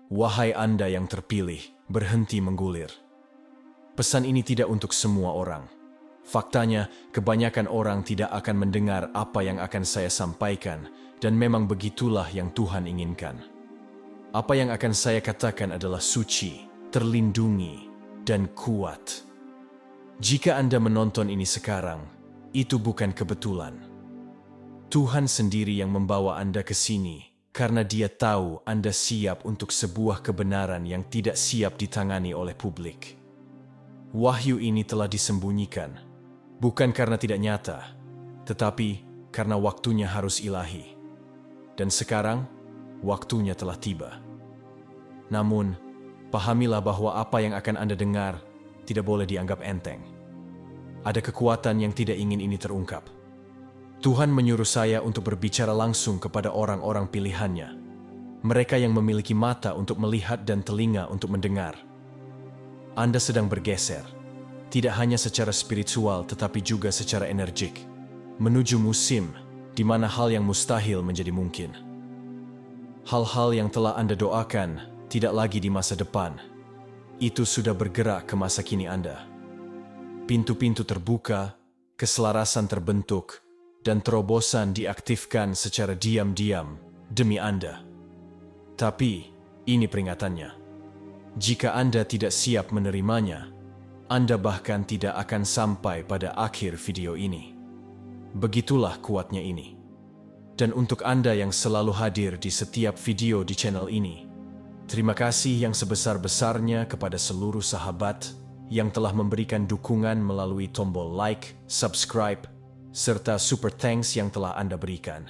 Wahai Anda yang terpilih, berhenti menggulir. Pesan ini tidak untuk semua orang. Faktanya, kebanyakan orang tidak akan mendengar apa yang akan saya sampaikan, dan memang begitulah yang Tuhan inginkan. Apa yang akan saya katakan adalah suci, terlindungi, dan kuat. Jika Anda menonton ini sekarang, itu bukan kebetulan. Tuhan sendiri yang membawa Anda ke sini, karena Dia tahu Anda siap untuk sebuah kebenaran yang tidak siap ditangani oleh publik. Wahyu ini telah disembunyikan, bukan karena tidak nyata, tetapi karena waktunya harus ilahi. Dan sekarang, waktunya telah tiba. Namun, pahamilah bahwa apa yang akan Anda dengar tidak boleh dianggap enteng. Ada kekuatan yang tidak ingin ini terungkap. Tuhan menyuruh saya untuk berbicara langsung kepada orang-orang pilihannya. Mereka yang memiliki mata untuk melihat dan telinga untuk mendengar. Anda sedang bergeser, tidak hanya secara spiritual tetapi juga secara energik, menuju musim di mana hal yang mustahil menjadi mungkin. Hal-hal yang telah Anda doakan tidak lagi di masa depan. Itu sudah bergerak ke masa kini Anda. Pintu-pintu terbuka, keselarasan terbentuk, dan terobosan diaktifkan secara diam-diam demi Anda. Tapi, ini peringatannya. Jika Anda tidak siap menerimanya, Anda bahkan tidak akan sampai pada akhir video ini. Begitulah kuatnya ini. Dan untuk Anda yang selalu hadir di setiap video di channel ini, terima kasih yang sebesar-besarnya kepada seluruh sahabat yang telah memberikan dukungan melalui tombol like, subscribe, serta super thanks yang telah Anda berikan.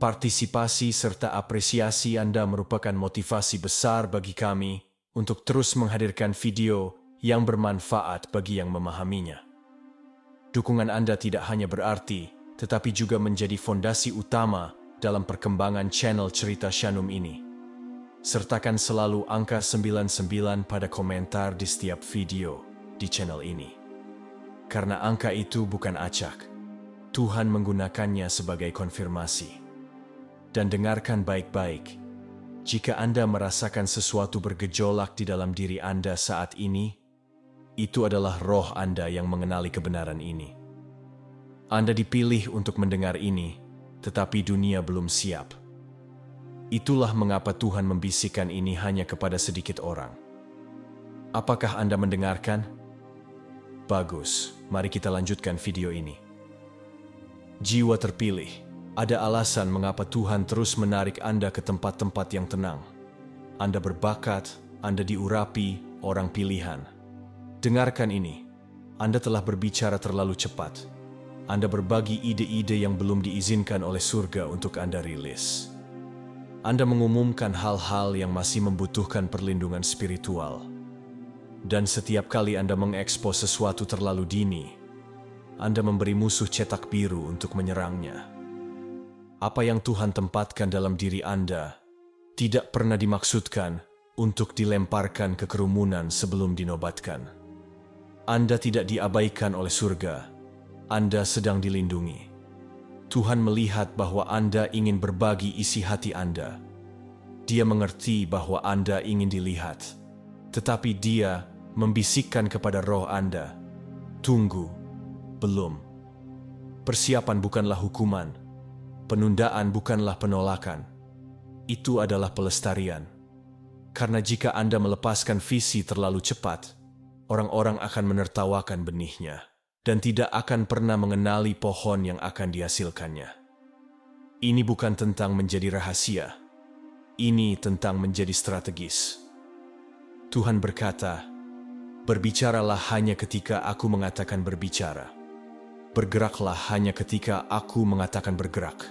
Partisipasi serta apresiasi Anda merupakan motivasi besar bagi kami untuk terus menghadirkan video yang bermanfaat bagi yang memahaminya. Dukungan Anda tidak hanya berarti, tetapi juga menjadi fondasi utama dalam perkembangan channel Cerita Shanum ini. Sertakan selalu angka 99 pada komentar di setiap video di channel ini. Karena angka itu bukan acak. Tuhan menggunakannya sebagai konfirmasi. Dan dengarkan baik-baik. Jika Anda merasakan sesuatu bergejolak di dalam diri Anda saat ini, itu adalah roh Anda yang mengenali kebenaran ini. Anda dipilih untuk mendengar ini, tetapi dunia belum siap. Itulah mengapa Tuhan membisikkan ini hanya kepada sedikit orang. Apakah Anda mendengarkan? Bagus, mari kita lanjutkan video ini. Jiwa terpilih, ada alasan mengapa Tuhan terus menarik Anda ke tempat-tempat yang tenang. Anda berbakat, Anda diurapi, orang pilihan. Dengarkan ini, Anda telah berbicara terlalu cepat. Anda berbagi ide-ide yang belum diizinkan oleh surga untuk Anda rilis. Anda mengumumkan hal-hal yang masih membutuhkan perlindungan spiritual. Dan setiap kali Anda mengekspos sesuatu terlalu dini, Anda memberi musuh cetak biru untuk menyerangnya. Apa yang Tuhan tempatkan dalam diri Anda tidak pernah dimaksudkan untuk dilemparkan ke kerumunan sebelum dinobatkan. Anda tidak diabaikan oleh surga, Anda sedang dilindungi. Tuhan melihat bahwa Anda ingin berbagi isi hati Anda. Dia mengerti bahwa Anda ingin dilihat, tetapi Dia membisikkan kepada roh Anda, tunggu, belum. Persiapan bukanlah hukuman, penundaan bukanlah penolakan. Itu adalah pelestarian. Karena jika Anda melepaskan visi terlalu cepat, orang-orang akan menertawakan benihnya dan tidak akan pernah mengenali pohon yang akan dihasilkannya. Ini bukan tentang menjadi rahasia, ini tentang menjadi strategis. Tuhan berkata, berbicaralah hanya ketika aku mengatakan berbicara. Bergeraklah hanya ketika aku mengatakan bergerak.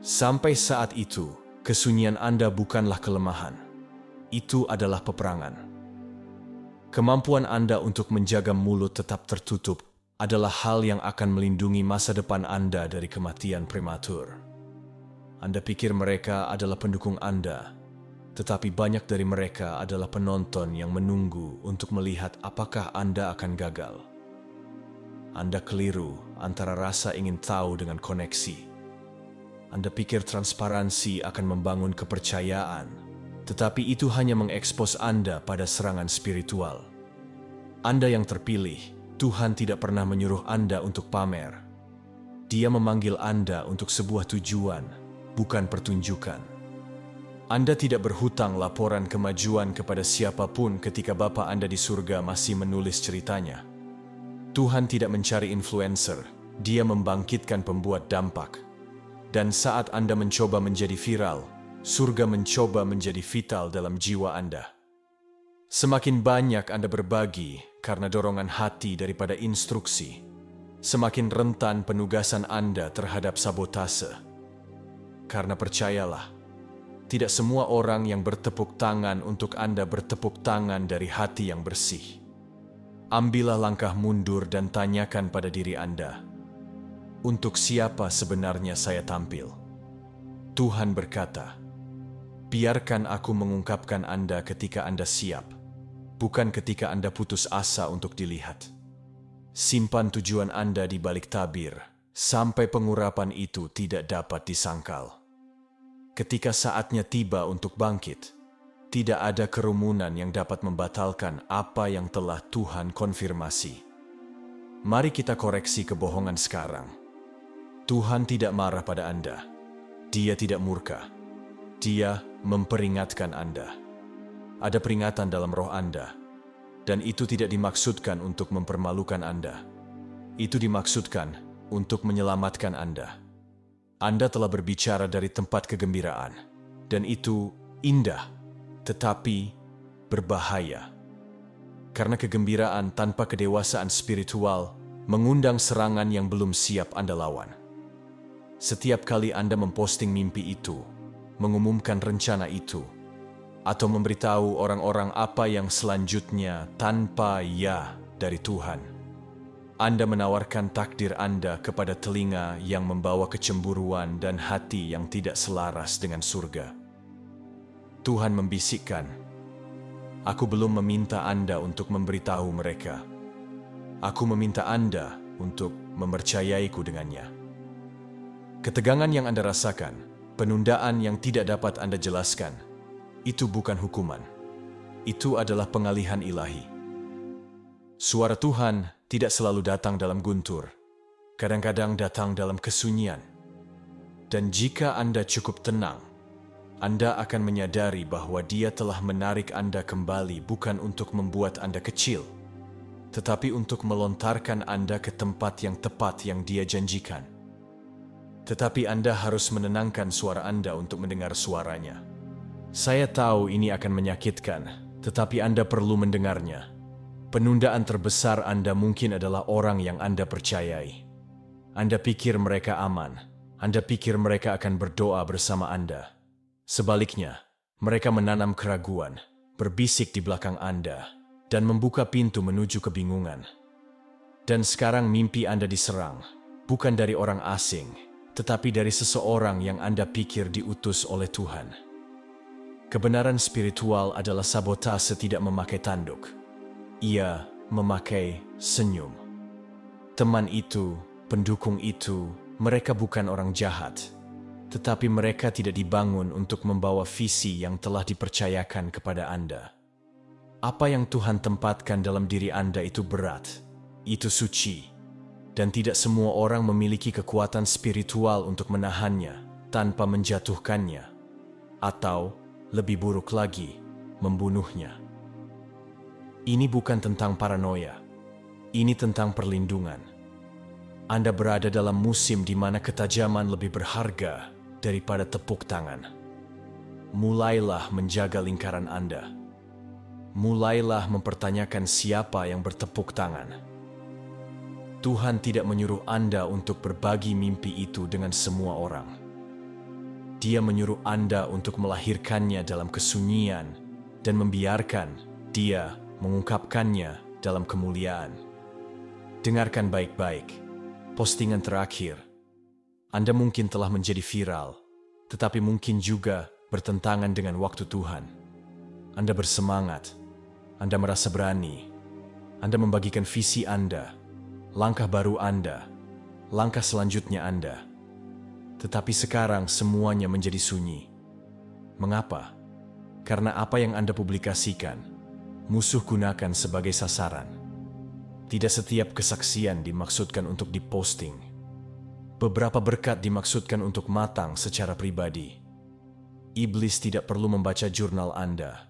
Sampai saat itu, kesunyian Anda bukanlah kelemahan. Itu adalah peperangan. Kemampuan Anda untuk menjaga mulut tetap tertutup adalah hal yang akan melindungi masa depan Anda dari kematian prematur. Anda pikir mereka adalah pendukung Anda, tetapi banyak dari mereka adalah penonton yang menunggu untuk melihat apakah Anda akan gagal. Anda keliru antara rasa ingin tahu dengan koneksi. Anda pikir transparansi akan membangun kepercayaan, tetapi itu hanya mengekspos Anda pada serangan spiritual. Anda yang terpilih, Tuhan tidak pernah menyuruh Anda untuk pamer. Dia memanggil Anda untuk sebuah tujuan, bukan pertunjukan. Anda tidak berhutang laporan kemajuan kepada siapapun ketika Bapa Anda di surga masih menulis ceritanya. Tuhan tidak mencari influencer, Dia membangkitkan pembuat dampak. Dan saat Anda mencoba menjadi viral, surga mencoba menjadi vital dalam jiwa Anda. Semakin banyak Anda berbagi karena dorongan hati daripada instruksi, semakin rentan penugasan Anda terhadap sabotase. Karena percayalah, tidak semua orang yang bertepuk tangan untuk Anda bertepuk tangan dari hati yang bersih. Ambillah langkah mundur dan tanyakan pada diri Anda, untuk siapa sebenarnya saya tampil? Tuhan berkata, biarkan aku mengungkapkan Anda ketika Anda siap, bukan ketika Anda putus asa untuk dilihat. Simpan tujuan Anda di balik tabir, sampai pengurapan itu tidak dapat disangkal. Ketika saatnya tiba untuk bangkit, tidak ada kerumunan yang dapat membatalkan apa yang telah Tuhan konfirmasi. Mari kita koreksi kebohongan sekarang. Tuhan tidak marah pada Anda. Dia tidak murka. Dia memperingatkan Anda. Ada peringatan dalam roh Anda, dan itu tidak dimaksudkan untuk mempermalukan Anda. Itu dimaksudkan untuk menyelamatkan Anda. Anda telah berbicara dari tempat kegembiraan, dan itu indah, tetapi berbahaya. Karena kegembiraan tanpa kedewasaan spiritual mengundang serangan yang belum siap Anda lawan. Setiap kali Anda memposting mimpi itu, mengumumkan rencana itu, atau memberitahu orang-orang apa yang selanjutnya tanpa ya dari Tuhan, Anda menawarkan takdir Anda kepada telinga yang membawa kecemburuan dan hati yang tidak selaras dengan surga. Tuhan membisikkan, aku belum meminta Anda untuk memberitahu mereka. Aku meminta Anda untuk mempercayaiku dengannya. Ketegangan yang Anda rasakan, penundaan yang tidak dapat Anda jelaskan, itu bukan hukuman. Itu adalah pengalihan ilahi. Suara Tuhan tidak selalu datang dalam guntur, kadang-kadang datang dalam kesunyian. Dan jika Anda cukup tenang, Anda akan menyadari bahwa Dia telah menarik Anda kembali bukan untuk membuat Anda kecil, tetapi untuk melontarkan Anda ke tempat yang tepat yang Dia janjikan. Tetapi Anda harus menenangkan suara Anda untuk mendengar suaranya. Saya tahu ini akan menyakitkan, tetapi Anda perlu mendengarnya. Penundaan terbesar Anda mungkin adalah orang yang Anda percayai. Anda pikir mereka aman. Anda pikir mereka akan berdoa bersama Anda. Sebaliknya, mereka menanam keraguan, berbisik di belakang Anda, dan membuka pintu menuju kebingungan. Dan sekarang mimpi Anda diserang, bukan dari orang asing, tetapi dari seseorang yang Anda pikir diutus oleh Tuhan. Kebenaran spiritual adalah sabotase tidak memakai tanduk. Ia memakai senyum. Teman itu, pendukung itu, mereka bukan orang jahat, tetapi mereka tidak dibangun untuk membawa visi yang telah dipercayakan kepada Anda. Apa yang Tuhan tempatkan dalam diri Anda itu berat, itu suci. Dan tidak semua orang memiliki kekuatan spiritual untuk menahannya tanpa menjatuhkannya, atau lebih buruk lagi, membunuhnya. Ini bukan tentang paranoia, ini tentang perlindungan. Anda berada dalam musim di mana ketajaman lebih berharga daripada tepuk tangan. Mulailah menjaga lingkaran Anda. Mulailah mempertanyakan siapa yang bertepuk tangan. Tuhan tidak menyuruh Anda untuk berbagi mimpi itu dengan semua orang. Dia menyuruh Anda untuk melahirkannya dalam kesunyian dan membiarkan Dia mengungkapkannya dalam kemuliaan. Dengarkan baik-baik. Postingan terakhir. Anda mungkin telah menjadi viral, tetapi mungkin juga bertentangan dengan waktu Tuhan. Anda bersemangat. Anda merasa berani. Anda membagikan visi Anda. Langkah baru Anda, langkah selanjutnya Anda. Tetapi sekarang semuanya menjadi sunyi. Mengapa? karena apa yang Anda publikasikan, musuh gunakan sebagai sasaran. Tidak setiap kesaksian dimaksudkan untuk diposting. Beberapa berkat dimaksudkan untuk matang secara pribadi. Iblis tidak perlu membaca jurnal Anda.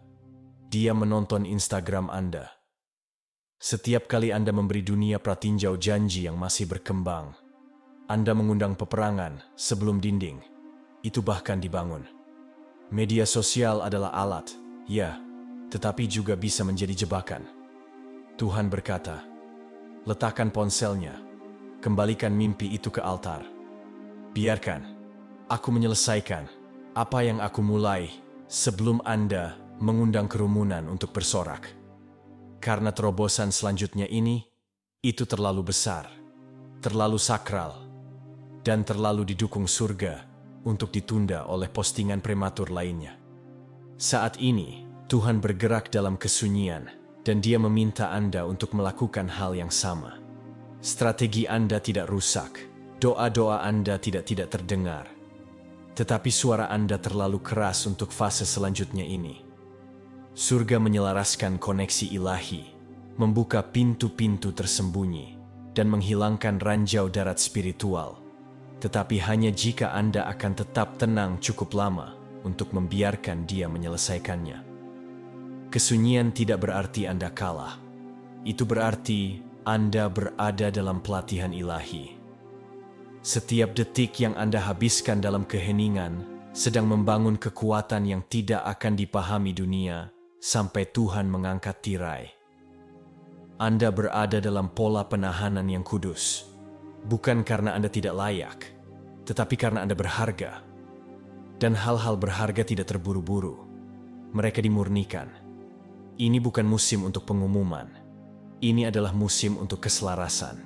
Dia menonton Instagram Anda. Setiap kali Anda memberi dunia pratinjau janji yang masih berkembang, Anda mengundang peperangan sebelum dinding itu bahkan dibangun. Media sosial adalah alat, ya, tetapi juga bisa menjadi jebakan. Tuhan berkata, letakkan ponselnya, kembalikan mimpi itu ke altar. Biarkan aku menyelesaikan apa yang aku mulai sebelum Anda mengundang kerumunan untuk bersorak. Karena terobosan selanjutnya itu terlalu besar, terlalu sakral, dan terlalu didukung surga untuk ditunda oleh postingan prematur lainnya. Saat ini, Tuhan bergerak dalam kesunyian, dan Dia meminta Anda untuk melakukan hal yang sama. Strategi Anda tidak rusak, doa-doa Anda tidak terdengar, tetapi suara Anda terlalu keras untuk fase selanjutnya ini. Surga menyelaraskan koneksi ilahi, membuka pintu-pintu tersembunyi, dan menghilangkan ranjau darat spiritual. Tetapi hanya jika Anda akan tetap tenang cukup lama untuk membiarkan Dia menyelesaikannya. Kesunyian tidak berarti Anda kalah. Itu berarti Anda berada dalam pelatihan ilahi. Setiap detik yang Anda habiskan dalam keheningan sedang membangun kekuatan yang tidak akan dipahami dunia sampai Tuhan mengangkat tirai. Anda berada dalam pola penahanan yang kudus, bukan karena Anda tidak layak, tetapi karena Anda berharga. Dan hal-hal berharga tidak terburu-buru. Mereka dimurnikan. Ini bukan musim untuk pengumuman. Ini adalah musim untuk keselarasan.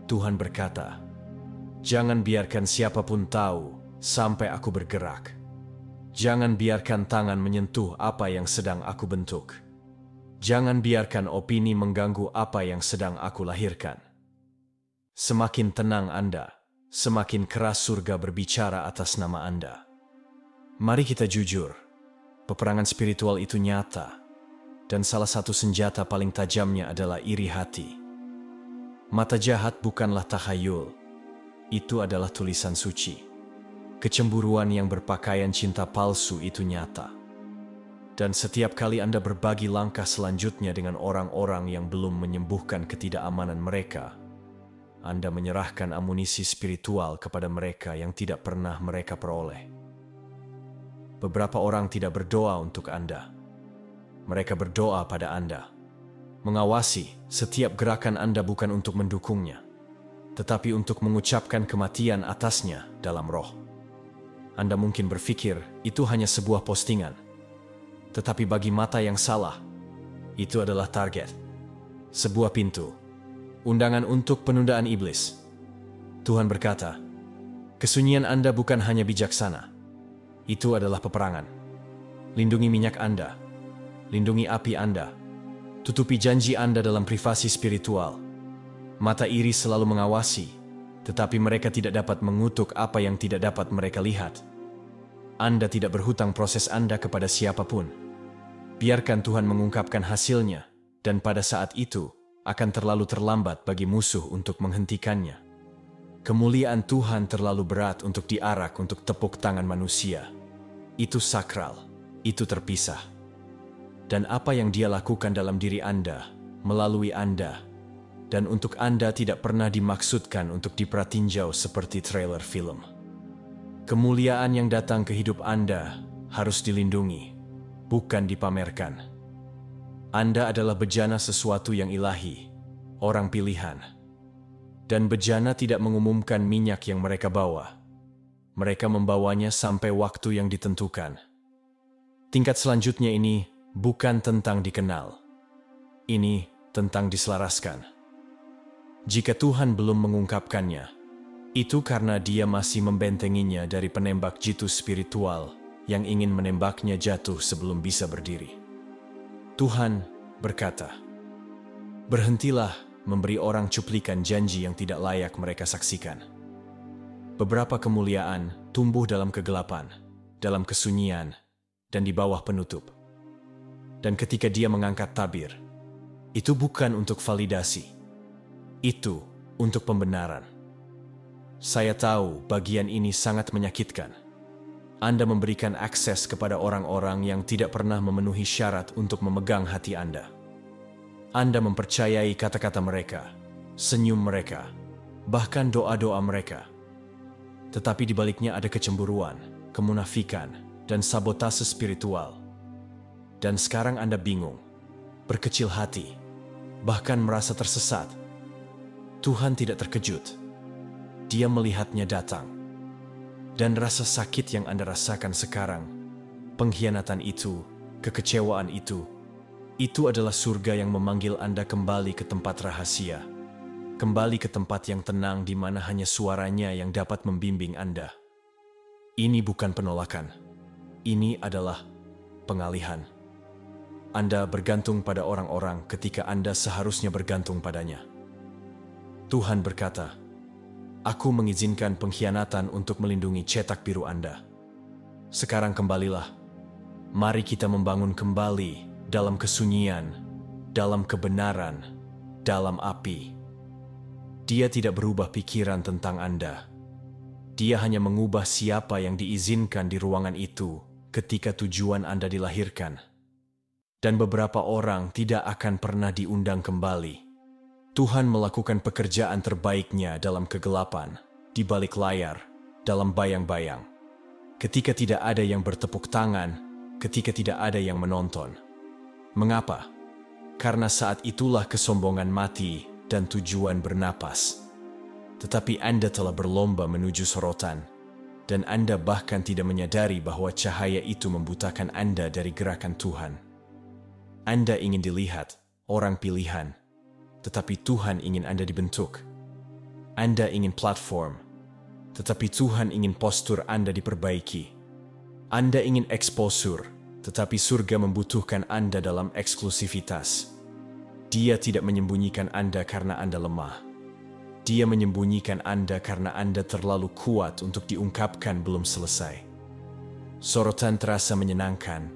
Tuhan berkata, jangan biarkan siapapun tahu sampai aku bergerak. Jangan biarkan tangan menyentuh apa yang sedang aku bentuk. Jangan biarkan opini mengganggu apa yang sedang aku lahirkan. Semakin tenang Anda, semakin keras surga berbicara atas nama Anda. Mari kita jujur, peperangan spiritual itu nyata, dan salah satu senjata paling tajamnya adalah iri hati. Mata jahat bukanlah tahayul, itu adalah tulisan suci. Kecemburuan yang berpakaian cinta palsu itu nyata. Dan setiap kali Anda berbagi langkah selanjutnya dengan orang-orang yang belum menyembuhkan ketidakamanan mereka, Anda menyerahkan amunisi spiritual kepada mereka yang tidak pernah mereka peroleh. Beberapa orang tidak berdoa untuk Anda. Mereka berdoa pada Anda. Mengawasi setiap gerakan Anda bukan untuk mendukungnya, tetapi untuk mengucapkan kematian atasnya dalam roh. Anda mungkin berpikir itu hanya sebuah postingan, tetapi bagi mata yang salah, itu adalah target. Sebuah pintu. Undangan untuk penundaan iblis. Tuhan berkata, kesunyian Anda bukan hanya bijaksana. Itu adalah peperangan. Lindungi minyak Anda. Lindungi api Anda. Tutupi janji Anda dalam privasi spiritual. Mata iri selalu mengawasi, tetapi mereka tidak dapat mengutuk apa yang tidak dapat mereka lihat. Anda tidak berhutang proses Anda kepada siapapun. Biarkan Tuhan mengungkapkan hasilnya, dan pada saat itu akan terlalu terlambat bagi musuh untuk menghentikannya. Kemuliaan Tuhan terlalu berat untuk diarak untuk tepuk tangan manusia. Itu sakral, itu terpisah. Dan apa yang Dia lakukan dalam diri Anda, melalui Anda, dan untuk Anda tidak pernah dimaksudkan untuk dipratinjau seperti trailer film. Kemuliaan yang datang ke hidup Anda harus dilindungi, bukan dipamerkan. Anda adalah bejana sesuatu yang ilahi, orang pilihan. Dan bejana tidak mengumumkan minyak yang mereka bawa. Mereka membawanya sampai waktu yang ditentukan. Tingkat selanjutnya ini bukan tentang dikenal. Ini tentang diselaraskan. Jika Tuhan belum mengungkapkannya, itu karena Dia masih membentenginya dari penembak jitu spiritual yang ingin menembaknya jatuh sebelum bisa berdiri. Tuhan berkata, berhentilah memberi orang cuplikan janji yang tidak layak mereka saksikan. Beberapa kemuliaan tumbuh dalam kegelapan, dalam kesunyian, dan di bawah penutup. Dan ketika dia mengangkat tabir, itu bukan untuk validasi. Itu untuk pembenaran. Saya tahu bagian ini sangat menyakitkan. Anda memberikan akses kepada orang-orang yang tidak pernah memenuhi syarat untuk memegang hati Anda. Anda mempercayai kata-kata mereka, senyum mereka, bahkan doa-doa mereka. Tetapi di baliknya ada kecemburuan, kemunafikan, dan sabotase spiritual. Dan sekarang Anda bingung, berkecil hati, bahkan merasa tersesat. Tuhan tidak terkejut. Dia melihatnya datang. Dan rasa sakit yang Anda rasakan sekarang, pengkhianatan itu, kekecewaan itu adalah surga yang memanggil Anda kembali ke tempat rahasia. Kembali ke tempat yang tenang di mana hanya suaranya yang dapat membimbing Anda. Ini bukan penolakan. Ini adalah pengalihan. Anda bergantung pada orang-orang ketika Anda seharusnya bergantung padanya. Tuhan berkata, "Aku mengizinkan pengkhianatan untuk melindungi cetak biru Anda. Sekarang kembalilah. Mari kita membangun kembali dalam kesunyian, dalam kebenaran, dalam api." Dia tidak berubah pikiran tentang Anda. Dia hanya mengubah siapa yang diizinkan di ruangan itu ketika tujuan Anda dilahirkan. Dan beberapa orang tidak akan pernah diundang kembali. Tuhan melakukan pekerjaan terbaiknya dalam kegelapan, di balik layar, dalam bayang-bayang. Ketika tidak ada yang bertepuk tangan, ketika tidak ada yang menonton. Mengapa? Karena saat itulah kesombongan mati dan tujuan bernapas. Tetapi Anda telah berlomba menuju sorotan, dan Anda bahkan tidak menyadari bahwa cahaya itu membutakan Anda dari gerakan Tuhan. Anda ingin dilihat, orang pilihan, tetapi Tuhan ingin Anda dibentuk. Anda ingin platform, tetapi Tuhan ingin postur Anda diperbaiki. Anda ingin exposure, tetapi surga membutuhkan Anda dalam eksklusivitas. Dia tidak menyembunyikan Anda karena Anda lemah. Dia menyembunyikan Anda karena Anda terlalu kuat untuk diungkapkan belum selesai. Sorotan terasa menyenangkan,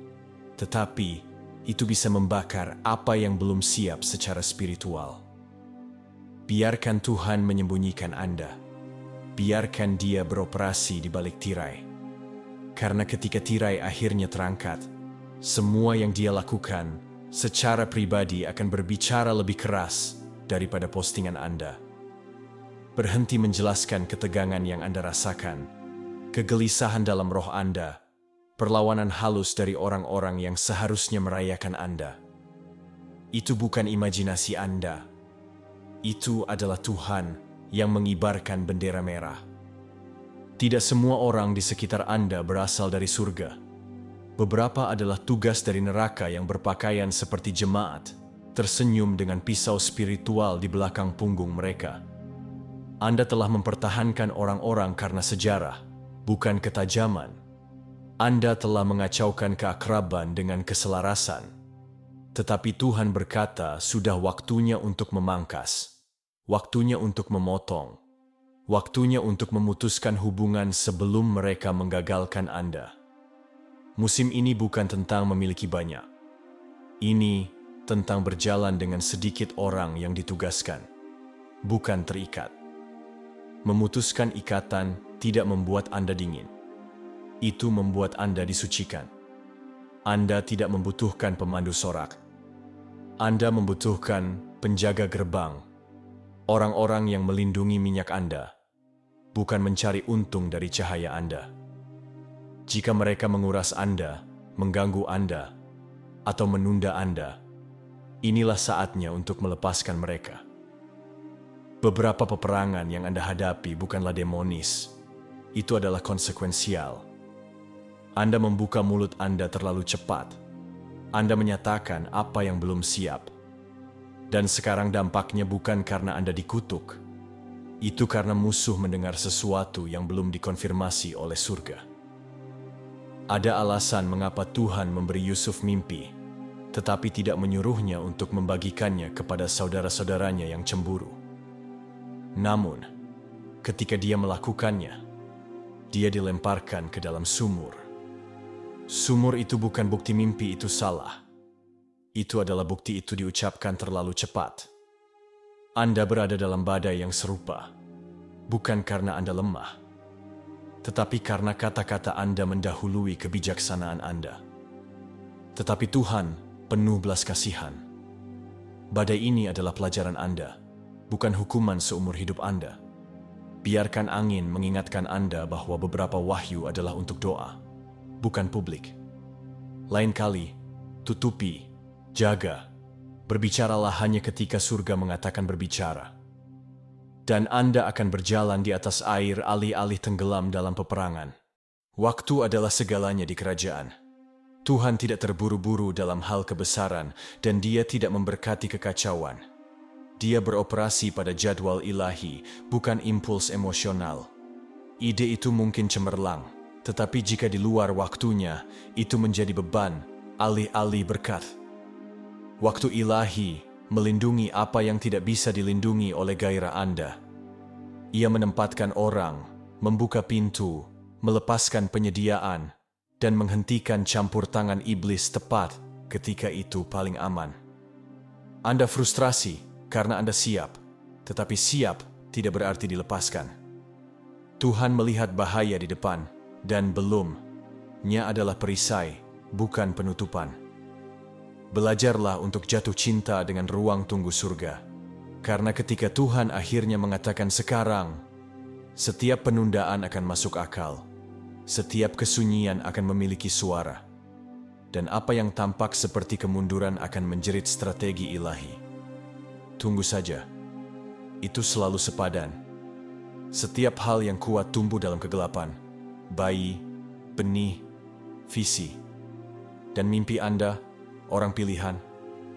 tetapi itu bisa membakar apa yang belum siap secara spiritual. Biarkan Tuhan menyembunyikan Anda. Biarkan Dia beroperasi di balik tirai. Karena ketika tirai akhirnya terangkat, semua yang Dia lakukan secara pribadi akan berbicara lebih keras daripada postingan Anda. Berhenti menjelaskan ketegangan yang Anda rasakan, kegelisahan dalam roh Anda, perlawanan halus dari orang-orang yang seharusnya merayakan Anda. Itu bukan imajinasi Anda. Itu adalah Tuhan yang mengibarkan bendera merah. Tidak semua orang di sekitar Anda berasal dari surga. Beberapa adalah tugas dari neraka yang berpakaian seperti jemaat, tersenyum dengan pisau spiritual di belakang punggung mereka. Anda telah mempertahankan orang-orang karena sejarah, bukan ketajaman. Anda telah mengacaukan keakraban dengan keselarasan. Tetapi Tuhan berkata, sudah waktunya untuk memangkas. Waktunya untuk memotong. Waktunya untuk memutuskan hubungan sebelum mereka menggagalkan Anda. Musim ini bukan tentang memiliki banyak. Ini tentang berjalan dengan sedikit orang yang ditugaskan, bukan terikat. Memutuskan ikatan tidak membuat Anda dingin. Itu membuat Anda disucikan. Anda tidak membutuhkan pemandu sorak. Anda membutuhkan penjaga gerbang, orang-orang yang melindungi minyak Anda, bukan mencari untung dari cahaya Anda. Jika mereka menguras Anda, mengganggu Anda, atau menunda Anda, inilah saatnya untuk melepaskan mereka. Beberapa peperangan yang Anda hadapi bukanlah demonis, itu adalah konsekuensial. Anda membuka mulut Anda terlalu cepat. Anda menyatakan apa yang belum siap. Dan sekarang dampaknya bukan karena Anda dikutuk. Itu karena musuh mendengar sesuatu yang belum dikonfirmasi oleh surga. Ada alasan mengapa Tuhan memberi Yusuf mimpi, tetapi tidak menyuruhnya untuk membagikannya kepada saudara-saudaranya yang cemburu. Namun, ketika dia melakukannya, dia dilemparkan ke dalam sumur. Sumur itu bukan bukti mimpi itu salah. Itu adalah bukti itu diucapkan terlalu cepat. Anda berada dalam badai yang serupa, bukan karena Anda lemah, tetapi karena kata-kata Anda mendahului kebijaksanaan Anda. Tetapi Tuhan penuh belas kasihan. Badai ini adalah pelajaran Anda, bukan hukuman seumur hidup Anda. Biarkan angin mengingatkan Anda bahwa beberapa wahyu adalah untuk doa, bukan publik. Lain kali, tutupi, jaga, berbicaralah hanya ketika surga mengatakan berbicara. Dan Anda akan berjalan di atas air alih-alih tenggelam dalam peperangan. Waktu adalah segalanya di kerajaan. Tuhan tidak terburu-buru dalam hal kebesaran dan Dia tidak memberkati kekacauan. Dia beroperasi pada jadwal ilahi, bukan impuls emosional. Ide itu mungkin cemerlang, tetapi jika di luar waktunya, itu menjadi beban, alih-alih berkat. Waktu ilahi melindungi apa yang tidak bisa dilindungi oleh gairah Anda. Ia menempatkan orang, membuka pintu, melepaskan penyediaan, dan menghentikan campur tangan iblis tepat ketika itu paling aman. Anda frustrasi karena Anda siap, tetapi siap tidak berarti dilepaskan. Tuhan melihat bahaya di depan, dan belum-nya adalah perisai, bukan penutupan. Belajarlah untuk jatuh cinta dengan ruang tunggu surga, karena ketika Tuhan akhirnya mengatakan sekarang, setiap penundaan akan masuk akal, setiap kesunyian akan memiliki suara, dan apa yang tampak seperti kemunduran akan menjerit strategi ilahi. Tunggu saja, itu selalu sepadan. Setiap hal yang kuat tumbuh dalam kegelapan, bayi, benih, visi, dan mimpi Anda, orang pilihan,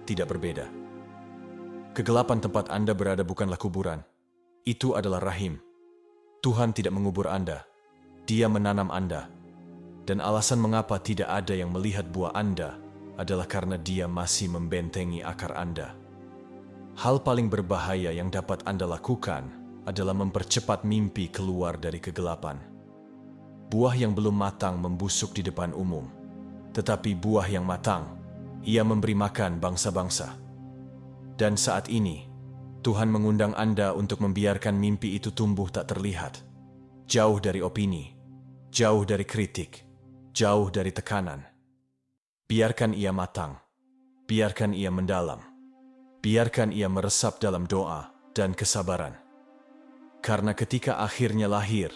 tidak berbeda. Kegelapan tempat Anda berada bukanlah kuburan, itu adalah rahim. Tuhan tidak mengubur Anda, Dia menanam Anda. Dan alasan mengapa tidak ada yang melihat buah Anda adalah karena Dia masih membentengi akar Anda. Hal paling berbahaya yang dapat Anda lakukan adalah mempercepat mimpi keluar dari kegelapan. Buah yang belum matang membusuk di depan umum, tetapi buah yang matang, Ia memberi makan bangsa-bangsa. Dan saat ini, Tuhan mengundang Anda untuk membiarkan mimpi itu tumbuh tak terlihat, jauh dari opini, jauh dari kritik, jauh dari tekanan. Biarkan ia matang, biarkan ia mendalam. Biarkan ia meresap dalam doa dan kesabaran. Karena ketika akhirnya lahir,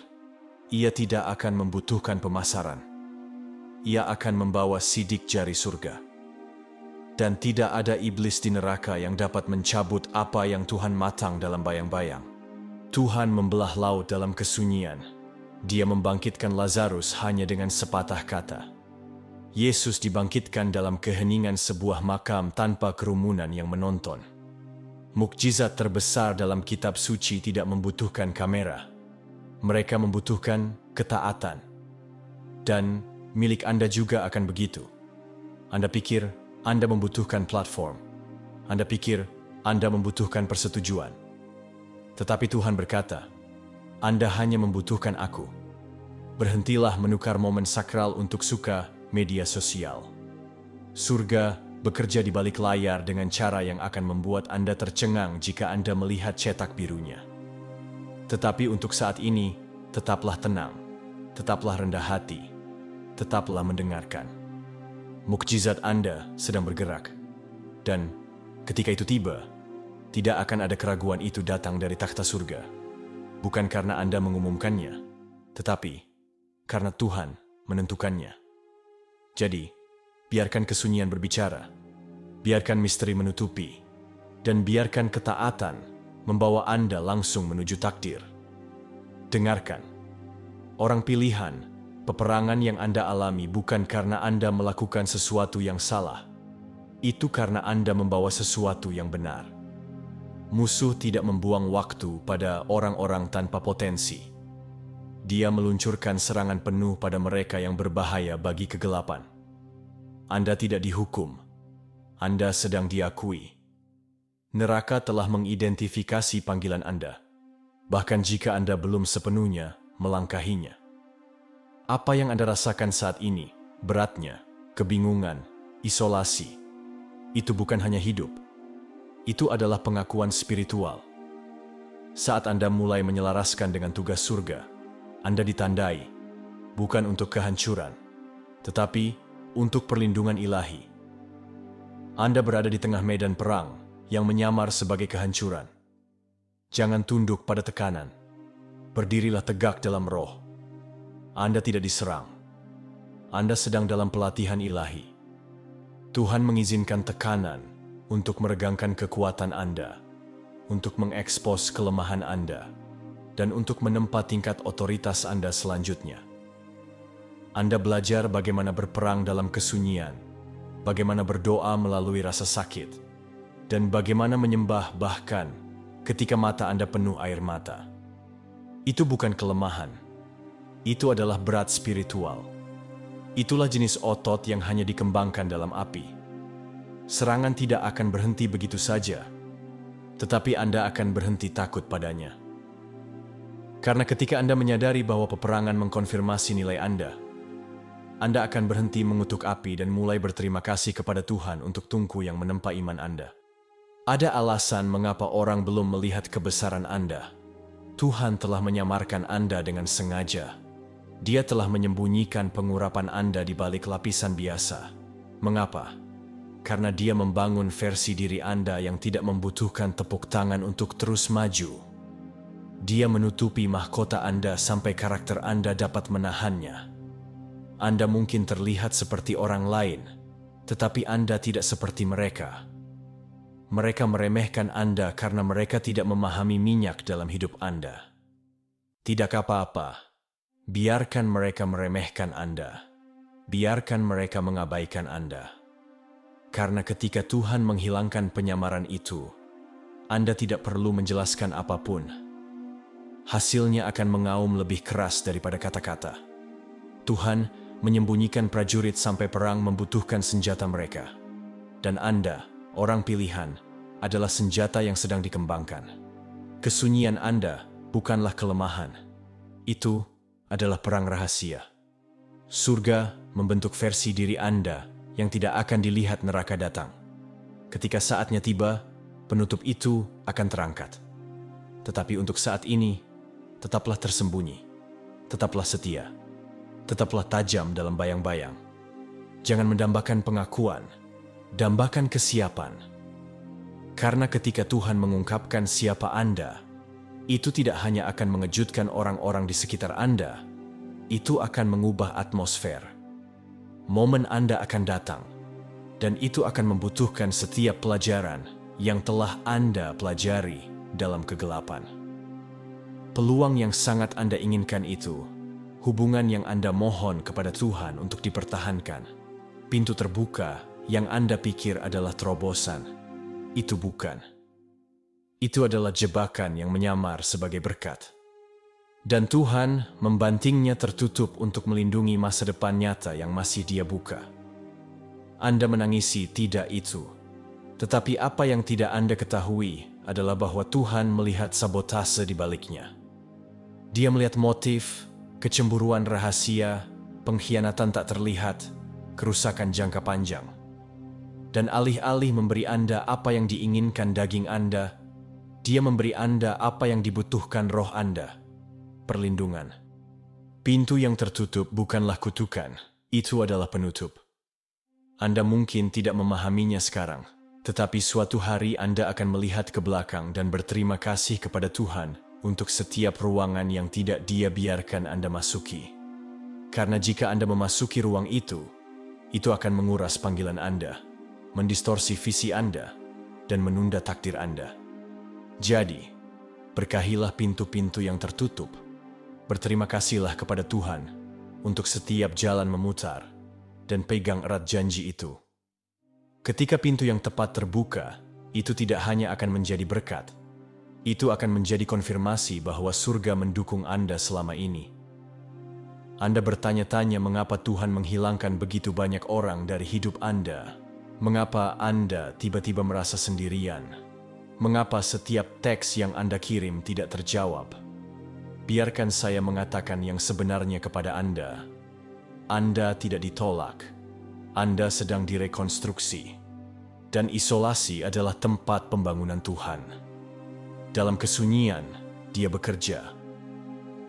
ia tidak akan membutuhkan pemasaran. Ia akan membawa sidik jari surga. Dan tidak ada iblis di neraka yang dapat mencabut apa yang Tuhan matang dalam bayang-bayang. Tuhan membelah laut dalam kesunyian. Dia membangkitkan Lazarus hanya dengan sepatah kata. Yesus dibangkitkan dalam keheningan sebuah makam tanpa kerumunan yang menonton. Mukjizat terbesar dalam kitab suci tidak membutuhkan kamera. Mereka membutuhkan ketaatan. Dan milik Anda juga akan begitu. Anda pikir Anda membutuhkan platform. Anda pikir Anda membutuhkan persetujuan. Tetapi Tuhan berkata, Anda hanya membutuhkan Aku. Berhentilah menukar momen sakral untuk suka media sosial. Surga bekerja di balik layar dengan cara yang akan membuat Anda tercengang jika Anda melihat cetak birunya. Tetapi untuk saat ini, tetaplah tenang, tetaplah rendah hati, tetaplah mendengarkan. Mukjizat Anda sedang bergerak. Dan ketika itu tiba, tidak akan ada keraguan itu datang dari takhta surga. Bukan karena Anda mengumumkannya, tetapi karena Tuhan menentukannya. Jadi, biarkan kesunyian berbicara, biarkan misteri menutupi, dan biarkan ketaatan membawa Anda langsung menuju takdir. Dengarkan, orang pilihan, peperangan yang Anda alami bukan karena Anda melakukan sesuatu yang salah. Itu karena Anda membawa sesuatu yang benar. Musuh tidak membuang waktu pada orang-orang tanpa potensi. Dia meluncurkan serangan penuh pada mereka yang berbahaya bagi kegelapan. Anda tidak dihukum. Anda sedang diakui. Neraka telah mengidentifikasi panggilan Anda, bahkan jika Anda belum sepenuhnya melangkahinya. Apa yang Anda rasakan saat ini beratnya, kebingungan, isolasi. Itu bukan hanya hidup. Itu adalah pengakuan spiritual. Saat Anda mulai menyelaraskan dengan tugas surga, Anda ditandai, bukan untuk kehancuran, tetapi untuk perlindungan ilahi. Anda berada di tengah medan perang yang menyamar sebagai kehancuran. Jangan tunduk pada tekanan. Berdirilah tegak dalam roh. Anda tidak diserang. Anda sedang dalam pelatihan ilahi. Tuhan mengizinkan tekanan untuk meregangkan kekuatan Anda, untuk mengekspos kelemahan Anda, dan untuk menempa tingkat otoritas Anda selanjutnya. Anda belajar bagaimana berperang dalam kesunyian, bagaimana berdoa melalui rasa sakit, dan bagaimana menyembah bahkan ketika mata Anda penuh air mata. Itu bukan kelemahan. Itu adalah berat spiritual. Itulah jenis otot yang hanya dikembangkan dalam api. Serangan tidak akan berhenti begitu saja, tetapi Anda akan berhenti takut padanya. Karena ketika Anda menyadari bahwa peperangan mengkonfirmasi nilai Anda akan berhenti mengutuk api dan mulai berterima kasih kepada Tuhan untuk tungku yang menempa iman Anda. Ada alasan mengapa orang belum melihat kebesaran Anda. Tuhan telah menyamarkan Anda dengan sengaja. Dia telah menyembunyikan pengurapan Anda di balik lapisan biasa. Mengapa? Karena Dia membangun versi diri Anda yang tidak membutuhkan tepuk tangan untuk terus maju. Dia menutupi mahkota Anda sampai karakter Anda dapat menahannya. Anda mungkin terlihat seperti orang lain, tetapi Anda tidak seperti mereka. Mereka meremehkan Anda karena mereka tidak memahami minyak dalam hidup Anda. Tidak apa-apa. Biarkan mereka meremehkan Anda. Biarkan mereka mengabaikan Anda. Karena ketika Tuhan menghilangkan penyamaran itu, Anda tidak perlu menjelaskan apapun. Hasilnya akan mengaum lebih keras daripada kata-kata. Tuhan menyembunyikan prajurit sampai perang membutuhkan senjata mereka. Dan Anda, orang pilihan, adalah senjata yang sedang dikembangkan. Kesunyian Anda bukanlah kelemahan. Itu adalah perang rahasia. Surga membentuk versi diri Anda yang tidak akan dilihat neraka datang. Ketika saatnya tiba, penutup itu akan terangkat. Tetapi untuk saat ini, tetaplah tersembunyi, tetaplah setia, tetaplah tajam dalam bayang-bayang. Jangan mendambakan pengakuan, dambakan kesiapan. Karena ketika Tuhan mengungkapkan siapa Anda, itu tidak hanya akan mengejutkan orang-orang di sekitar Anda, itu akan mengubah atmosfer. Momen Anda akan datang, dan itu akan membutuhkan setiap pelajaran yang telah Anda pelajari dalam kegelapan. Peluang yang sangat Anda inginkan itu, hubungan yang Anda mohon kepada Tuhan untuk dipertahankan, pintu terbuka yang Anda pikir adalah terobosan, itu bukan. Itu adalah jebakan yang menyamar sebagai berkat. Dan Tuhan membantingnya tertutup untuk melindungi masa depan nyata yang masih Dia buka. Anda menangisi tidak itu. Tetapi apa yang tidak Anda ketahui adalah bahwa Tuhan melihat sabotase di baliknya. Dia melihat motif, kecemburuan rahasia, pengkhianatan tak terlihat, kerusakan jangka panjang. Dan alih-alih memberi Anda apa yang diinginkan daging Anda, Dia memberi Anda apa yang dibutuhkan roh Anda, perlindungan. Pintu yang tertutup bukanlah kutukan, itu adalah penutup. Anda mungkin tidak memahaminya sekarang, tetapi suatu hari Anda akan melihat ke belakang dan berterima kasih kepada Tuhan untuk setiap ruangan yang tidak Dia biarkan Anda masuki. Karena jika Anda memasuki ruang itu akan menguras panggilan Anda, mendistorsi visi Anda, dan menunda takdir Anda. Jadi, berkahilah pintu-pintu yang tertutup. Berterima kasihlah kepada Tuhan untuk setiap jalan memutar dan pegang erat janji itu. Ketika pintu yang tepat terbuka, itu tidak hanya akan menjadi berkat. Itu akan menjadi konfirmasi bahwa surga mendukung Anda selama ini. Anda bertanya-tanya mengapa Tuhan menghilangkan begitu banyak orang dari hidup Anda. Mengapa Anda tiba-tiba merasa sendirian? Mengapa setiap teks yang Anda kirim tidak terjawab? Biarkan saya mengatakan yang sebenarnya kepada Anda. Anda tidak ditolak. Anda sedang direkonstruksi. Dan isolasi adalah tempat pembangunan Tuhan. Dalam kesunyian, Dia bekerja.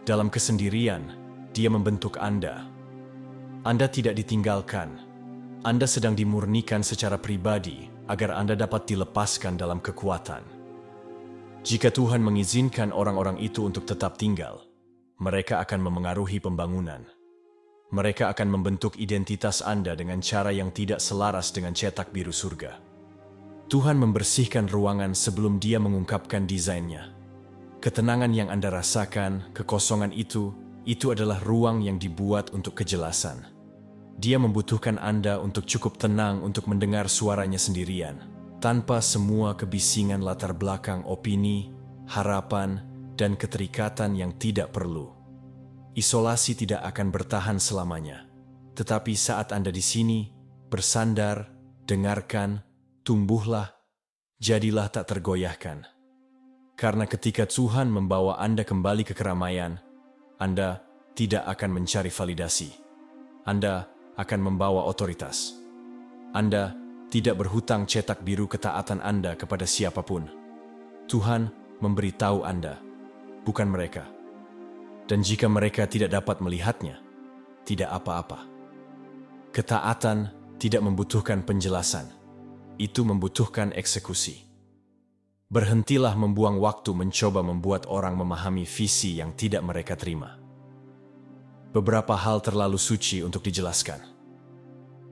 Dalam kesendirian, Dia membentuk Anda. Anda tidak ditinggalkan. Anda sedang dimurnikan secara pribadi agar Anda dapat dilepaskan dalam kekuatan. Jika Tuhan mengizinkan orang-orang itu untuk tetap tinggal, mereka akan memengaruhi pembangunan. Mereka akan membentuk identitas Anda dengan cara yang tidak selaras dengan cetak biru surga. Tuhan membersihkan ruangan sebelum Dia mengungkapkan desainnya. Ketenangan yang Anda rasakan, kekosongan itu adalah ruang yang dibuat untuk kejelasan. Dia membutuhkan Anda untuk cukup tenang untuk mendengar suaranya sendirian, tanpa semua kebisingan latar belakang opini, harapan, dan keterikatan yang tidak perlu. Isolasi tidak akan bertahan selamanya, tetapi saat Anda di sini, bersandar, dengarkan, tumbuhlah, jadilah tak tergoyahkan. Karena ketika Tuhan membawa Anda kembali ke keramaian, Anda tidak akan mencari validasi. Anda akan membawa otoritas. Anda tidak berhutang cetak biru ketaatan Anda kepada siapapun. Tuhan memberitahu Anda, bukan mereka. Dan jika mereka tidak dapat melihatnya, tidak apa-apa. Ketaatan tidak membutuhkan penjelasan. Itu membutuhkan eksekusi. Berhentilah membuang waktu mencoba membuat orang memahami visi yang tidak mereka terima. Beberapa hal terlalu suci untuk dijelaskan.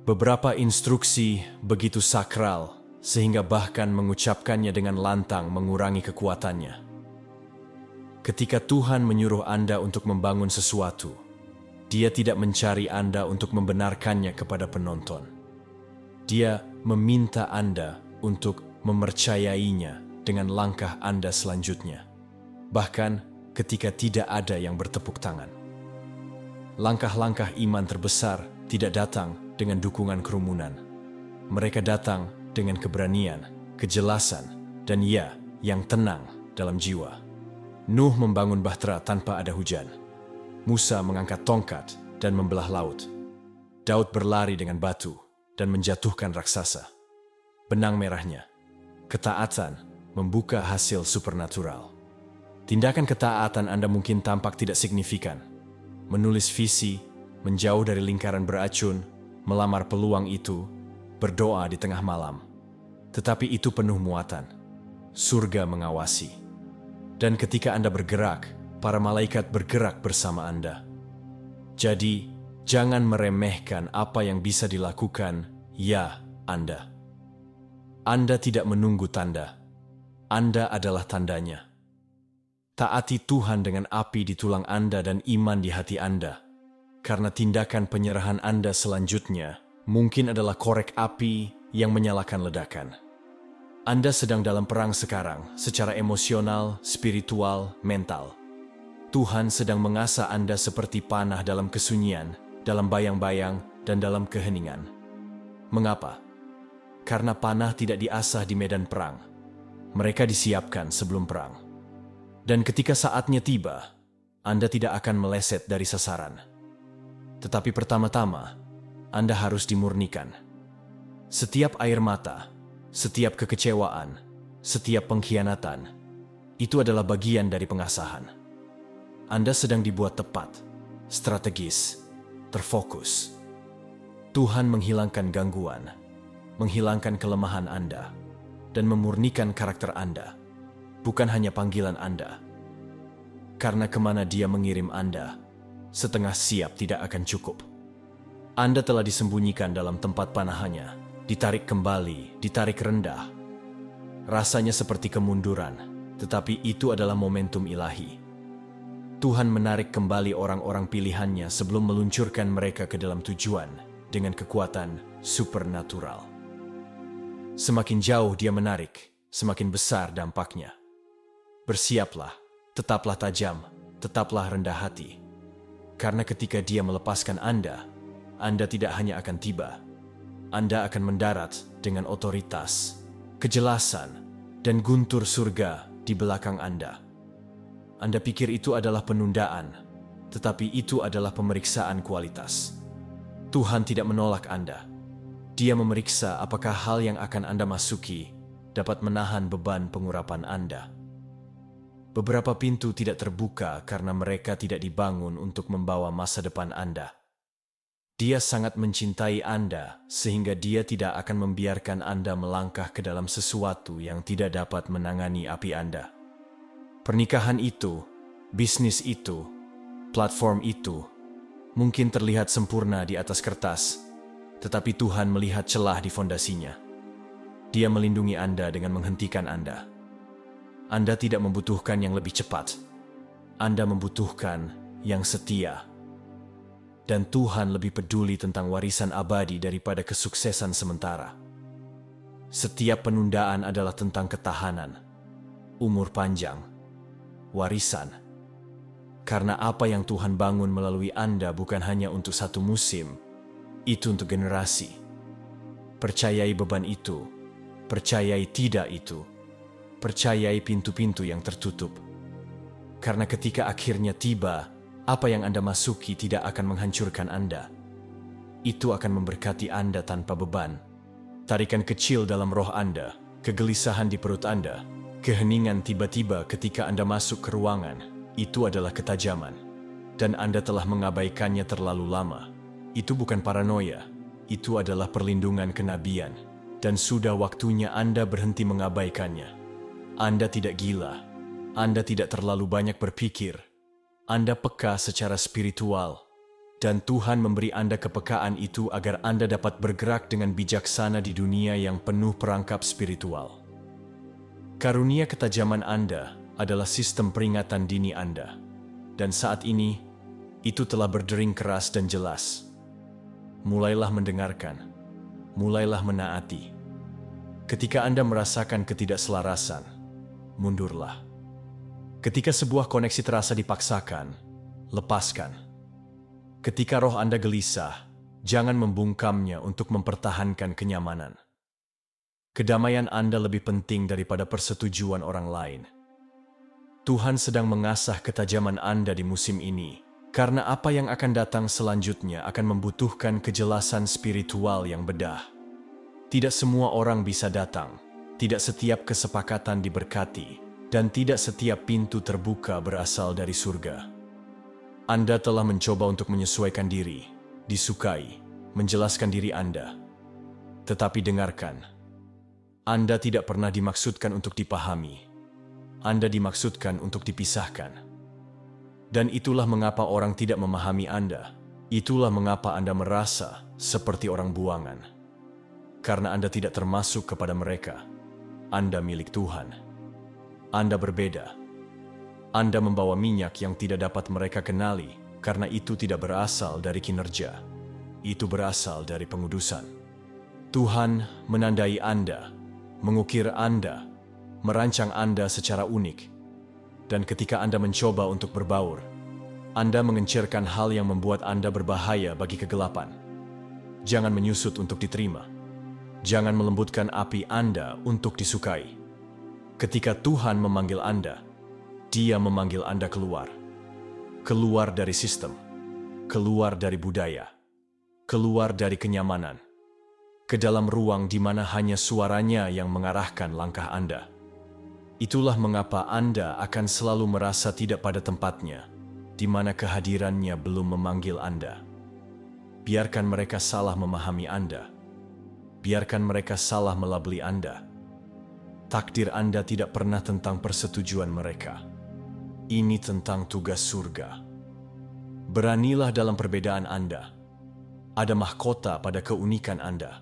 Beberapa instruksi begitu sakral sehingga bahkan mengucapkannya dengan lantang mengurangi kekuatannya. Ketika Tuhan menyuruh Anda untuk membangun sesuatu, Dia tidak mencari Anda untuk membenarkannya kepada penonton. Dia meminta Anda untuk mempercayainya dengan langkah Anda selanjutnya, bahkan ketika tidak ada yang bertepuk tangan. Langkah-langkah iman terbesar tidak datang dengan dukungan kerumunan. Mereka datang dengan keberanian, kejelasan, dan yang tenang dalam jiwa. Nuh membangun bahtera tanpa ada hujan. Musa mengangkat tongkat dan membelah laut. Daud berlari dengan batu dan menjatuhkan raksasa. Benang merahnya, ketaatan membuka hasil supernatural. Tindakan ketaatan Anda mungkin tampak tidak signifikan. Menulis visi, menjauh dari lingkaran beracun, melamar peluang itu, berdoa di tengah malam. Tetapi itu penuh muatan. Surga mengawasi. Dan ketika Anda bergerak, para malaikat bergerak bersama Anda. Jadi, jangan meremehkan apa yang bisa dilakukan, Anda. Anda tidak menunggu tanda. Anda adalah tandanya. Taati Tuhan dengan api di tulang Anda dan iman di hati Anda. Karena tindakan penyerahan Anda selanjutnya mungkin adalah korek api yang menyalakan ledakan. Anda sedang dalam perang sekarang, secara emosional, spiritual, mental. Tuhan sedang mengasah Anda seperti panah dalam kesunyian, dalam bayang-bayang, dan dalam keheningan. Mengapa? Karena panah tidak diasah di medan perang. Mereka disiapkan sebelum perang. Dan ketika saatnya tiba, Anda tidak akan meleset dari sasaran. Tetapi pertama-tama, Anda harus dimurnikan. Setiap air mata, setiap kekecewaan, setiap pengkhianatan, itu adalah bagian dari pengasahan. Anda sedang dibuat tepat, strategis, terfokus. Tuhan menghilangkan gangguan, menghilangkan kelemahan Anda, dan memurnikan karakter Anda, bukan hanya panggilan Anda. Karena kemana Dia mengirim Anda, setengah siap tidak akan cukup. Anda telah disembunyikan dalam tempat panahannya, ditarik kembali, ditarik rendah. Rasanya seperti kemunduran, tetapi itu adalah momentum ilahi. Tuhan menarik kembali orang-orang pilihannya sebelum meluncurkan mereka ke dalam tujuan dengan kekuatan supernatural. Semakin jauh Dia menarik, semakin besar dampaknya. Bersiaplah, tetaplah tajam, tetaplah rendah hati. Karena ketika Dia melepaskan Anda tidak hanya akan tiba, Anda akan mendarat dengan otoritas, kejelasan, dan guntur surga di belakang Anda. Anda pikir itu adalah penundaan, tetapi itu adalah pemeriksaan kualitas. Tuhan tidak menolak Anda. Dia memeriksa apakah hal yang akan Anda masuki dapat menahan beban pengurapan Anda. Beberapa pintu tidak terbuka karena mereka tidak dibangun untuk membawa masa depan Anda. Dia sangat mencintai Anda sehingga Dia tidak akan membiarkan Anda melangkah ke dalam sesuatu yang tidak dapat menangani api Anda. Pernikahan itu, bisnis itu, platform itu, mungkin terlihat sempurna di atas kertas, tetapi Tuhan melihat celah di fondasinya. Dia melindungi Anda dengan menghentikan Anda. Anda tidak membutuhkan yang lebih cepat. Anda membutuhkan yang setia. Dan Tuhan lebih peduli tentang warisan abadi daripada kesuksesan sementara. Setiap penundaan adalah tentang ketahanan, umur panjang, warisan. Karena apa yang Tuhan bangun melalui Anda bukan hanya untuk satu musim, itu untuk generasi. Percayai beban itu, percayai tidak itu, percayai pintu-pintu yang tertutup. Karena ketika akhirnya tiba, apa yang Anda masuki tidak akan menghancurkan Anda. Itu akan memberkati Anda tanpa beban. Tarikan kecil dalam roh Anda, kegelisahan di perut Anda, keheningan tiba-tiba ketika Anda masuk ke ruangan, itu adalah ketajaman. Dan Anda telah mengabaikannya terlalu lama. Itu bukan paranoia, itu adalah perlindungan kenabian. Dan sudah waktunya Anda berhenti mengabaikannya. Anda tidak gila, Anda tidak terlalu banyak berpikir. Anda peka secara spiritual, dan Tuhan memberi Anda kepekaan itu agar Anda dapat bergerak dengan bijaksana di dunia yang penuh perangkap spiritual. Karunia ketajaman Anda adalah sistem peringatan dini Anda, dan saat ini, itu telah berdering keras dan jelas. Mulailah mendengarkan, mulailah menaati. Ketika Anda merasakan ketidakselarasan, mundurlah. Ketika sebuah koneksi terasa dipaksakan, lepaskan. Ketika roh Anda gelisah, jangan membungkamnya untuk mempertahankan kenyamanan. Kedamaian Anda lebih penting daripada persetujuan orang lain. Tuhan sedang mengasah ketajaman Anda di musim ini, karena apa yang akan datang selanjutnya akan membutuhkan kejelasan spiritual yang bedah. Tidak semua orang bisa datang, tidak setiap kesepakatan diberkati, dan tidak setiap pintu terbuka berasal dari surga. Anda telah mencoba untuk menyesuaikan diri, disukai, menjelaskan diri Anda. Tetapi dengarkan, Anda tidak pernah dimaksudkan untuk dipahami. Anda dimaksudkan untuk dipisahkan. Dan itulah mengapa orang tidak memahami Anda. Itulah mengapa Anda merasa seperti orang buangan. Karena Anda tidak termasuk kepada mereka. Anda milik Tuhan. Anda berbeda. Anda membawa minyak yang tidak dapat mereka kenali, karena itu tidak berasal dari kinerja. Itu berasal dari pengudusan. Tuhan menandai Anda, mengukir Anda, merancang Anda secara unik. Dan ketika Anda mencoba untuk berbaur, Anda mengencirkan hal yang membuat Anda berbahaya bagi kegelapan. Jangan menyusut untuk diterima. Jangan melembutkan api Anda untuk disukai. Ketika Tuhan memanggil Anda, Dia memanggil Anda keluar. Keluar dari sistem, keluar dari budaya, keluar dari kenyamanan, ke dalam ruang di mana hanya suaranya yang mengarahkan langkah Anda. Itulah mengapa Anda akan selalu merasa tidak pada tempatnya, di mana kehadirannya belum memanggil Anda. Biarkan mereka salah memahami Anda. Biarkan mereka salah melabeli Anda. Takdir Anda tidak pernah tentang persetujuan mereka. Ini tentang tugas surga. Beranilah dalam perbedaan Anda. Ada mahkota pada keunikan Anda.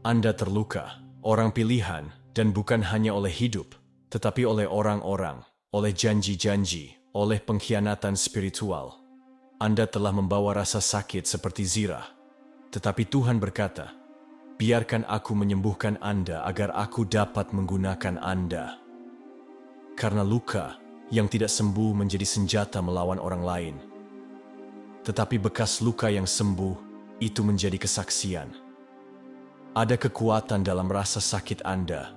Anda terluka, orang pilihan, dan bukan hanya oleh hidup, tetapi oleh orang-orang, oleh janji-janji, oleh pengkhianatan spiritual. Anda telah membawa rasa sakit seperti Zirah. Tetapi Tuhan berkata, biarkan aku menyembuhkan Anda agar aku dapat menggunakan Anda. Karena luka yang tidak sembuh menjadi senjata melawan orang lain. Tetapi bekas luka yang sembuh itu menjadi kesaksian. Ada kekuatan dalam rasa sakit Anda.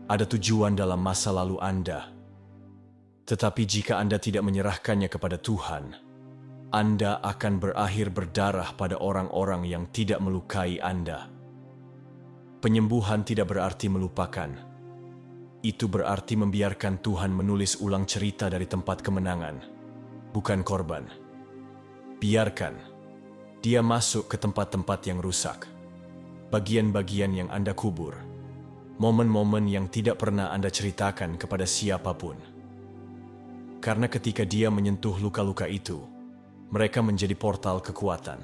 Ada tujuan dalam masa lalu Anda. Tetapi jika Anda tidak menyerahkannya kepada Tuhan, Anda akan berakhir berdarah pada orang-orang yang tidak melukai Anda. Penyembuhan tidak berarti melupakan. Itu berarti membiarkan Tuhan menulis ulang cerita dari tempat kemenangan, bukan korban. Biarkan Dia masuk ke tempat-tempat yang rusak, bagian-bagian yang Anda kubur, momen-momen yang tidak pernah Anda ceritakan kepada siapapun. Karena ketika Dia menyentuh luka-luka itu, mereka menjadi portal kekuatan.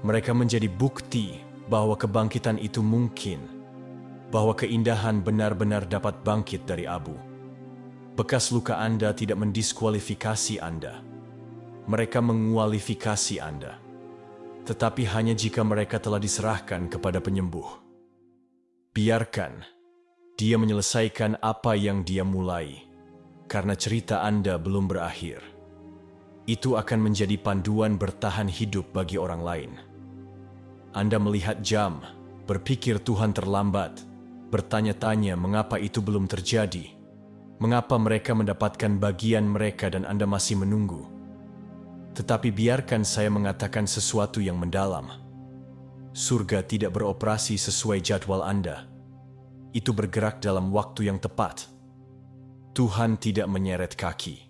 Mereka menjadi bukti bahwa kebangkitan itu mungkin, bahwa keindahan benar-benar dapat bangkit dari abu. Bekas luka Anda tidak mendiskualifikasi Anda. Mereka mengualifikasi Anda. Tetapi hanya jika mereka telah diserahkan kepada penyembuh. Biarkan Dia menyelesaikan apa yang Dia mulai, karena cerita Anda belum berakhir. Itu akan menjadi panduan bertahan hidup bagi orang lain. Anda melihat jam, berpikir Tuhan terlambat, bertanya-tanya mengapa itu belum terjadi, mengapa mereka mendapatkan bagian mereka dan Anda masih menunggu. Tetapi biarkan saya mengatakan sesuatu yang mendalam. Surga tidak beroperasi sesuai jadwal Anda. Itu bergerak dalam waktu yang tepat. Tuhan tidak menyeret kaki.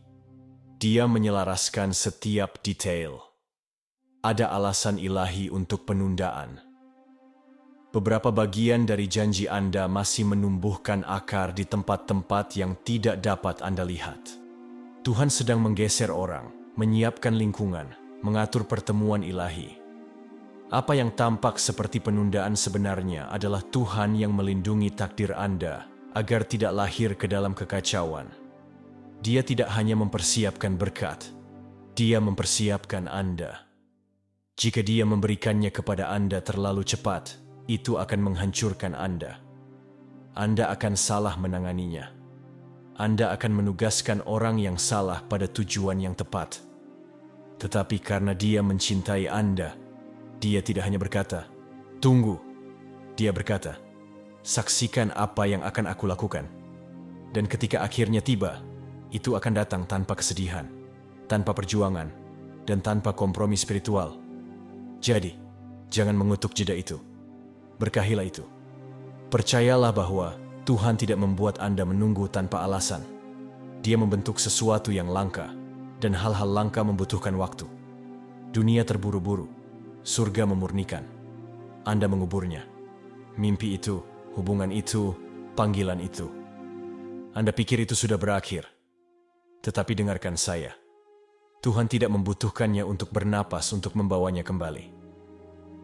Dia menyelaraskan setiap detail. Ada alasan ilahi untuk penundaan. Beberapa bagian dari janji Anda masih menumbuhkan akar di tempat-tempat yang tidak dapat Anda lihat. Tuhan sedang menggeser orang, menyiapkan lingkungan, mengatur pertemuan ilahi. Apa yang tampak seperti penundaan sebenarnya adalah Tuhan yang melindungi takdir Anda agar tidak lahir ke dalam kekacauan. Dia tidak hanya mempersiapkan berkat, Dia mempersiapkan Anda. Jika Dia memberikannya kepada Anda terlalu cepat, itu akan menghancurkan Anda. Anda akan salah menanganinya. Anda akan menugaskan orang yang salah pada tujuan yang tepat. Tetapi karena Dia mencintai Anda, Dia tidak hanya berkata, "Tunggu." Dia berkata, "Saksikan apa yang akan aku lakukan." Dan ketika akhirnya tiba, itu akan datang tanpa kesedihan, tanpa perjuangan, dan tanpa kompromi spiritual. Jadi, jangan mengutuk jeda itu. Berkahilah itu. Percayalah bahwa Tuhan tidak membuat Anda menunggu tanpa alasan. Dia membentuk sesuatu yang langka, dan hal-hal langka membutuhkan waktu. Dunia terburu-buru, surga memurnikan. Anda menguburnya. Mimpi itu, hubungan itu, panggilan itu. Anda pikir itu sudah berakhir. Tetapi dengarkan saya. Tuhan tidak membutuhkannya untuk bernapas untuk membawanya kembali.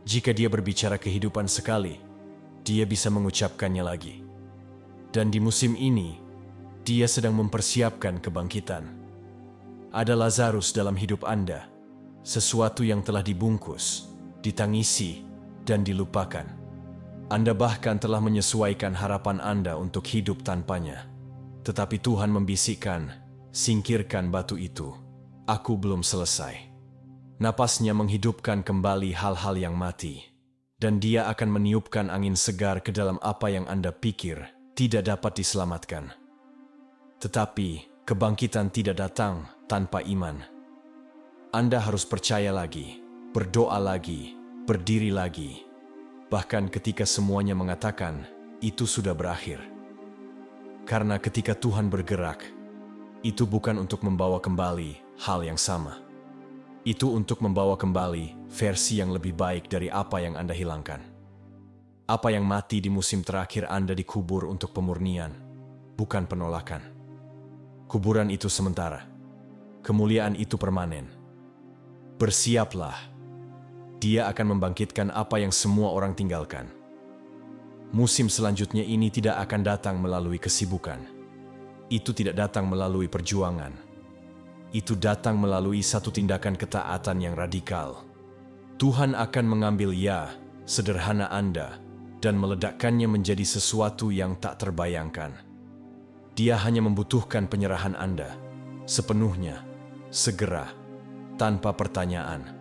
Jika Dia berbicara kehidupan sekali, Dia bisa mengucapkannya lagi. Dan di musim ini, Dia sedang mempersiapkan kebangkitan. Ada Lazarus dalam hidup Anda, sesuatu yang telah dibungkus, ditangisi, dan dilupakan. Anda bahkan telah menyesuaikan harapan Anda untuk hidup tanpanya. Tetapi Tuhan membisikkan, "Singkirkan batu itu, aku belum selesai." Napasnya menghidupkan kembali hal-hal yang mati, dan Dia akan meniupkan angin segar ke dalam apa yang Anda pikir tidak dapat diselamatkan. Tetapi kebangkitan tidak datang tanpa iman. Anda harus percaya lagi, berdoa lagi, berdiri lagi, bahkan ketika semuanya mengatakan itu sudah berakhir. Karena ketika Tuhan bergerak, itu bukan untuk membawa kembali hal yang sama. Itu untuk membawa kembali versi yang lebih baik dari apa yang Anda hilangkan. Apa yang mati di musim terakhir Anda dikubur untuk pemurnian, bukan penolakan. Kuburan itu sementara. Kemuliaan itu permanen. Bersiaplah. Dia akan membangkitkan apa yang semua orang tinggalkan. Musim selanjutnya ini tidak akan datang melalui kesibukan. Itu tidak datang melalui perjuangan. Itu datang melalui satu tindakan ketaatan yang radikal. Tuhan akan mengambil sederhana Anda dan meledakkannya menjadi sesuatu yang tak terbayangkan. Dia hanya membutuhkan penyerahan Anda sepenuhnya, segera, tanpa pertanyaan.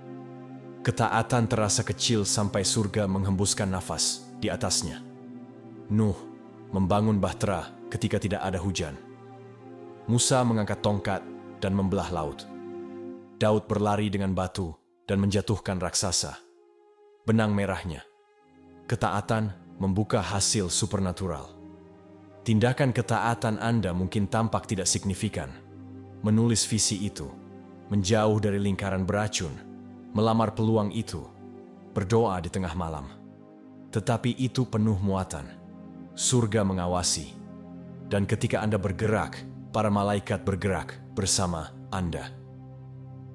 Ketaatan terasa kecil sampai surga menghembuskan nafas di atasnya. Nuh membangun bahtera ketika tidak ada hujan. Musa mengangkat tongkat dan membelah laut. Daud berlari dengan batu dan menjatuhkan raksasa. Benang merahnya. Ketaatan membuka hasil supernatural. Tindakan ketaatan Anda mungkin tampak tidak signifikan. Menulis visi itu, menjauh dari lingkaran beracun, melamar peluang itu, berdoa di tengah malam. Tetapi itu penuh muatan. Surga mengawasi. Dan ketika Anda bergerak, para malaikat bergerak bersama Anda.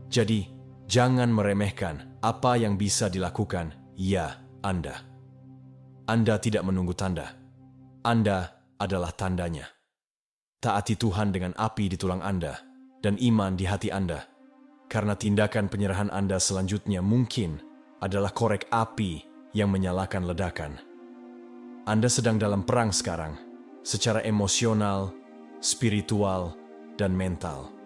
Jadi, jangan meremehkan apa yang bisa dilakukan, ya Anda. Anda tidak menunggu tanda. Anda adalah tandanya. Taati Tuhan dengan api di tulang Anda dan iman di hati Anda. Karena tindakan penyerahan Anda selanjutnya mungkin adalah korek api yang menyalakan ledakan. Anda sedang dalam perang sekarang, secara emosional, spiritual, dan mental.